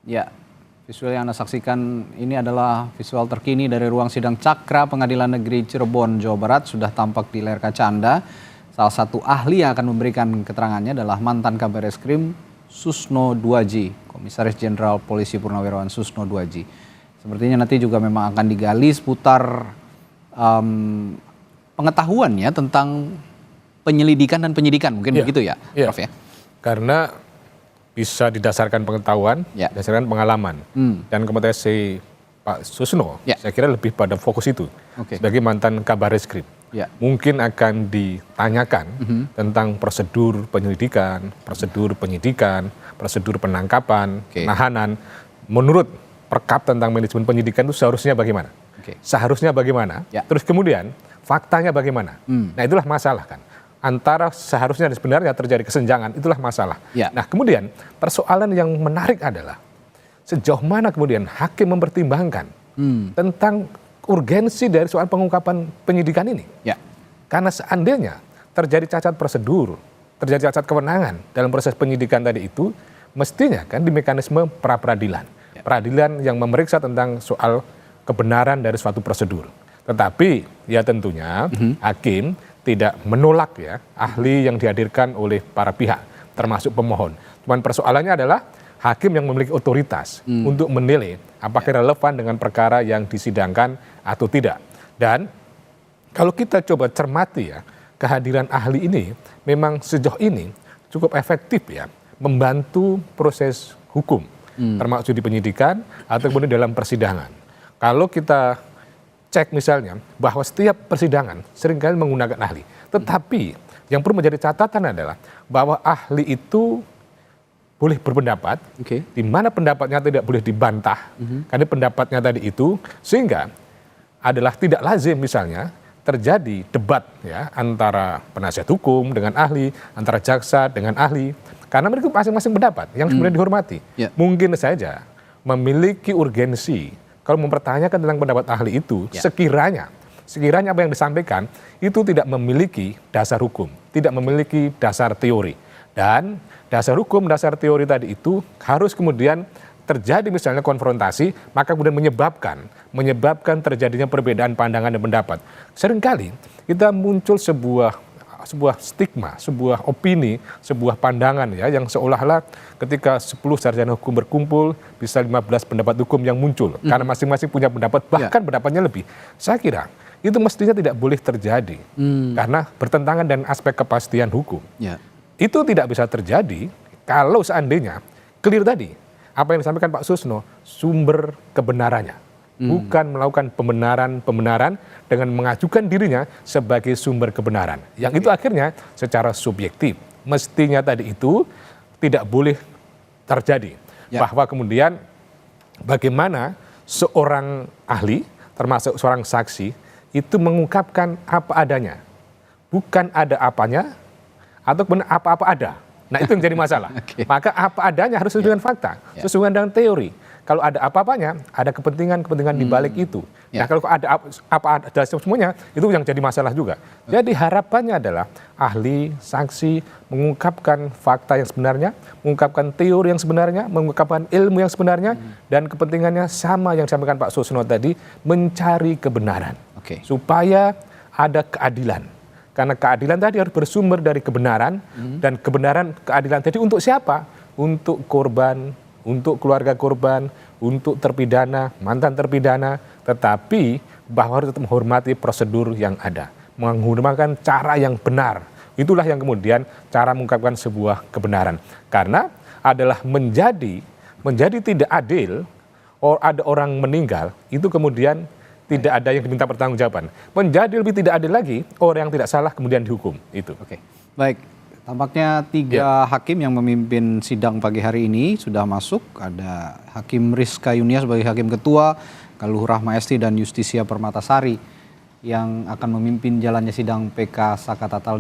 Ya, visual yang Anda saksikan ini adalah visual terkini dari ruang sidang Cakra Pengadilan Negeri Cirebon, Jawa Barat. Sudah tampak di layar kaca Anda. Salah satu ahli yang akan memberikan keterangannya adalah mantan Kabar Eskrim Susno Duaji, Komisaris Jenderal Polisi Purnawirawan Susno Duaji. Sepertinya nanti juga memang akan digali seputar pengetahuannya tentang penyelidikan dan penyidikan, mungkin begitu ya, Prof ya? Karena bisa didasarkan pengetahuan, didasarkan pengalaman. Dan kompetensi Pak Susno, saya kira lebih pada fokus itu. Sebagai mantan Kabar Eskrim. Mungkin akan ditanyakan tentang prosedur penyelidikan, prosedur penyidikan, prosedur penangkapan, penahanan. Menurut Perkap tentang manajemen penyidikan itu seharusnya bagaimana? Seharusnya bagaimana? Terus kemudian faktanya bagaimana? Nah itulah masalah kan. Antara seharusnya dan sebenarnya terjadi kesenjangan, itulah masalah. Nah kemudian persoalan yang menarik adalah sejauh mana kemudian hakim mempertimbangkan tentang urgensi dari soal pengungkapan penyidikan ini. Karena seandainya terjadi cacat prosedur, terjadi cacat kewenangan dalam proses penyidikan tadi itu, mestinya kan di mekanisme pra-peradilan. Peradilan yang memeriksa tentang soal kebenaran dari suatu prosedur. Tetapi ya tentunya hakim tidak menolak ya ahli yang dihadirkan oleh para pihak, termasuk pemohon. Cuman persoalannya adalah hakim yang memiliki otoritas untuk menilai apakah relevan dengan perkara yang disidangkan atau tidak. Dan kalau kita coba cermati ya, kehadiran ahli ini memang sejauh ini cukup efektif ya membantu proses hukum, termasuk di penyidikan ataupun dalam persidangan. Kalau kita cek misalnya bahwa setiap persidangan seringkali menggunakan ahli. Tetapi yang perlu menjadi catatan adalah bahwa ahli itu boleh berpendapat, di mana pendapatnya tidak boleh dibantah, karena pendapatnya tadi itu, sehingga adalah tidak lazim misalnya terjadi debat ya antara penasihat hukum dengan ahli, antara jaksa dengan ahli, karena mereka masing-masing pendapat yang sebenarnya dihormati. Mungkin saja memiliki urgensi kalau mempertanyakan tentang pendapat ahli itu, sekiranya apa yang disampaikan itu tidak memiliki dasar hukum, tidak memiliki dasar teori. Dan dasar hukum, dasar teori tadi itu harus kemudian terjadi misalnya konfrontasi, maka kemudian menyebabkan terjadinya perbedaan pandangan dan pendapat. Seringkali kita muncul sebuah stigma, sebuah opini, sebuah pandangan ya yang seolah-olah ketika 10 sarjana hukum berkumpul bisa 15 pendapat hukum yang muncul karena masing-masing punya pendapat, bahkan pendapatnya lebih. Saya kira itu mestinya tidak boleh terjadi karena bertentangan dengan aspek kepastian hukum. Itu tidak bisa terjadi kalau seandainya clear tadi apa yang disampaikan Pak Susno, sumber kebenarannya. Bukan melakukan pembenaran dengan mengajukan dirinya sebagai sumber kebenaran. Yang itu akhirnya secara subjektif. Mestinya tadi itu tidak boleh terjadi. Bahwa kemudian bagaimana seorang ahli, termasuk seorang saksi, itu mengungkapkan apa adanya. Bukan ada apanya, ataupun apa-apa ada. Nah itu yang jadi masalah. Maka apa adanya harus sesuai dengan fakta, sesuai dengan teori. Kalau ada apa-apanya, ada kepentingan di balik itu. Nah kalau ada apa ada semuanya, itu yang jadi masalah juga. Jadi harapannya adalah ahli, saksi mengungkapkan fakta yang sebenarnya, mengungkapkan teori yang sebenarnya, mengungkapkan ilmu yang sebenarnya, dan kepentingannya sama yang disampaikan Pak Susno tadi, mencari kebenaran. Supaya ada keadilan. Karena keadilan tadi harus bersumber dari kebenaran, dan keadilan tadi untuk siapa? Untuk korban, untuk keluarga korban, untuk terpidana, mantan terpidana, tetapi bahwa harus tetap menghormati prosedur yang ada, menggunakan cara yang benar. Itulah yang kemudian cara mengungkapkan sebuah kebenaran. Karena adalah menjadi tidak adil, ada orang meninggal, itu kemudian tidak ada yang diminta pertanggungjawaban. Menjadi lebih tidak adil lagi, orang yang tidak salah kemudian dihukum. Itu. Baik. Tampaknya 3 hakim yang memimpin sidang pagi hari ini sudah masuk. Ada Hakim Rizka Yunia sebagai Hakim Ketua, Galuh Rahmaesti dan Justisia Permatasari yang akan memimpin jalannya sidang PK Saka Tatal